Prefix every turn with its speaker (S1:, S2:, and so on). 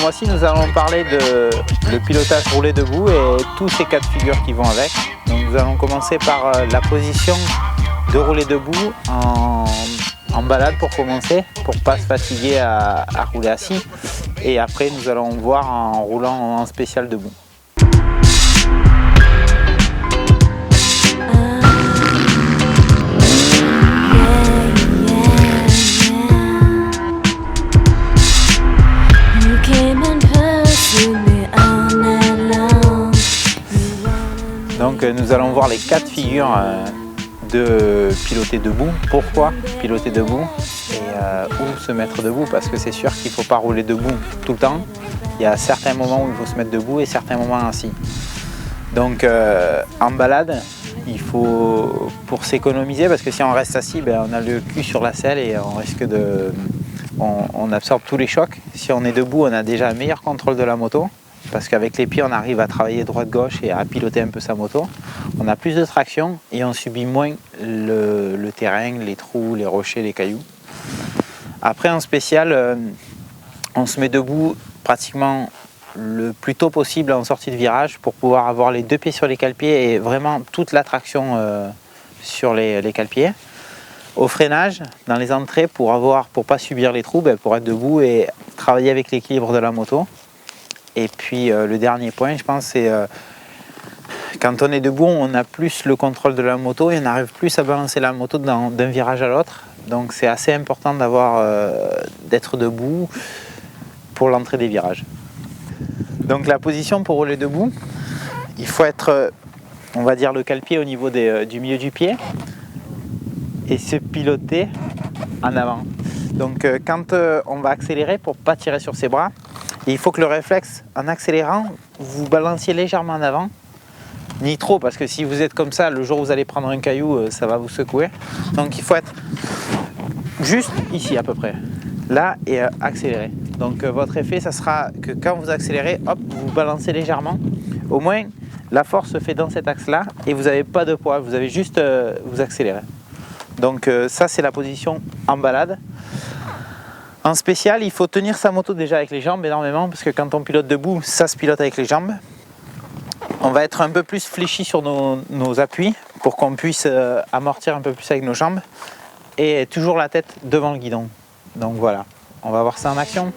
S1: mois-ci, nous allons parler de le pilotage roulé debout et tous ces cas de figure qui vont avec. Donc, nous allons commencer par la position de rouler debout en balade pour commencer, pour ne pas se fatiguer à rouler assis. Et après, nous allons voir en roulant en spécial debout. Donc nous allons voir les cas de figure de piloter debout. Pourquoi piloter debout et où se mettre debout? Parce que c'est sûr qu'il ne faut pas rouler debout tout le temps. Il y a certains moments où il faut se mettre debout et certains moments assis. Donc en balade, il faut, pour s'économiser, parce que si on reste assis, ben, on a le cul sur la selle et on risque de... On absorbe tous les chocs. Si on est debout, on a déjà un meilleur contrôle de la moto. Parce qu'avec les pieds, on arrive à travailler droite-gauche et à piloter un peu sa moto. On a plus de traction et on subit moins le terrain, les trous, les rochers, les cailloux. Après, en spécial, on se met debout pratiquement le plus tôt possible en sortie de virage pour pouvoir avoir les deux pieds sur les cale-pieds et vraiment toute la traction sur les cale-pieds. Au freinage, dans les entrées, pour pas subir les trous, pour être debout et travailler avec l'équilibre de la moto. Et puis le dernier point, je pense, c'est quand on est debout, on a plus le contrôle de la moto et on arrive plus à balancer la moto d'un virage à l'autre. Donc c'est assez important d'être debout pour l'entrée des virages. Donc la position pour rouler debout, il faut être, on va dire, le cale-pied au niveau du milieu du pied et se piloter en avant. Donc quand on va accélérer pour ne pas tirer sur ses bras, il faut que le réflexe, en accélérant, vous balanciez légèrement en avant. Ni trop, parce que si vous êtes comme ça, le jour où vous allez prendre un caillou, ça va vous secouer. Donc il faut être juste ici à peu près. Là et accélérer. Donc votre effet, ça sera que quand vous accélérez, hop, vous balancez légèrement. Au moins, la force se fait dans cet axe-là et vous n'avez pas de poids, vous avez juste vous accélérer. Donc ça, c'est la position en balade. En spécial, il faut tenir sa moto déjà avec les jambes énormément parce que quand on pilote debout, ça se pilote avec les jambes. On va être un peu plus fléchi sur nos appuis pour qu'on puisse amortir un peu plus avec nos jambes et toujours la tête devant le guidon. Donc voilà, on va voir ça en action.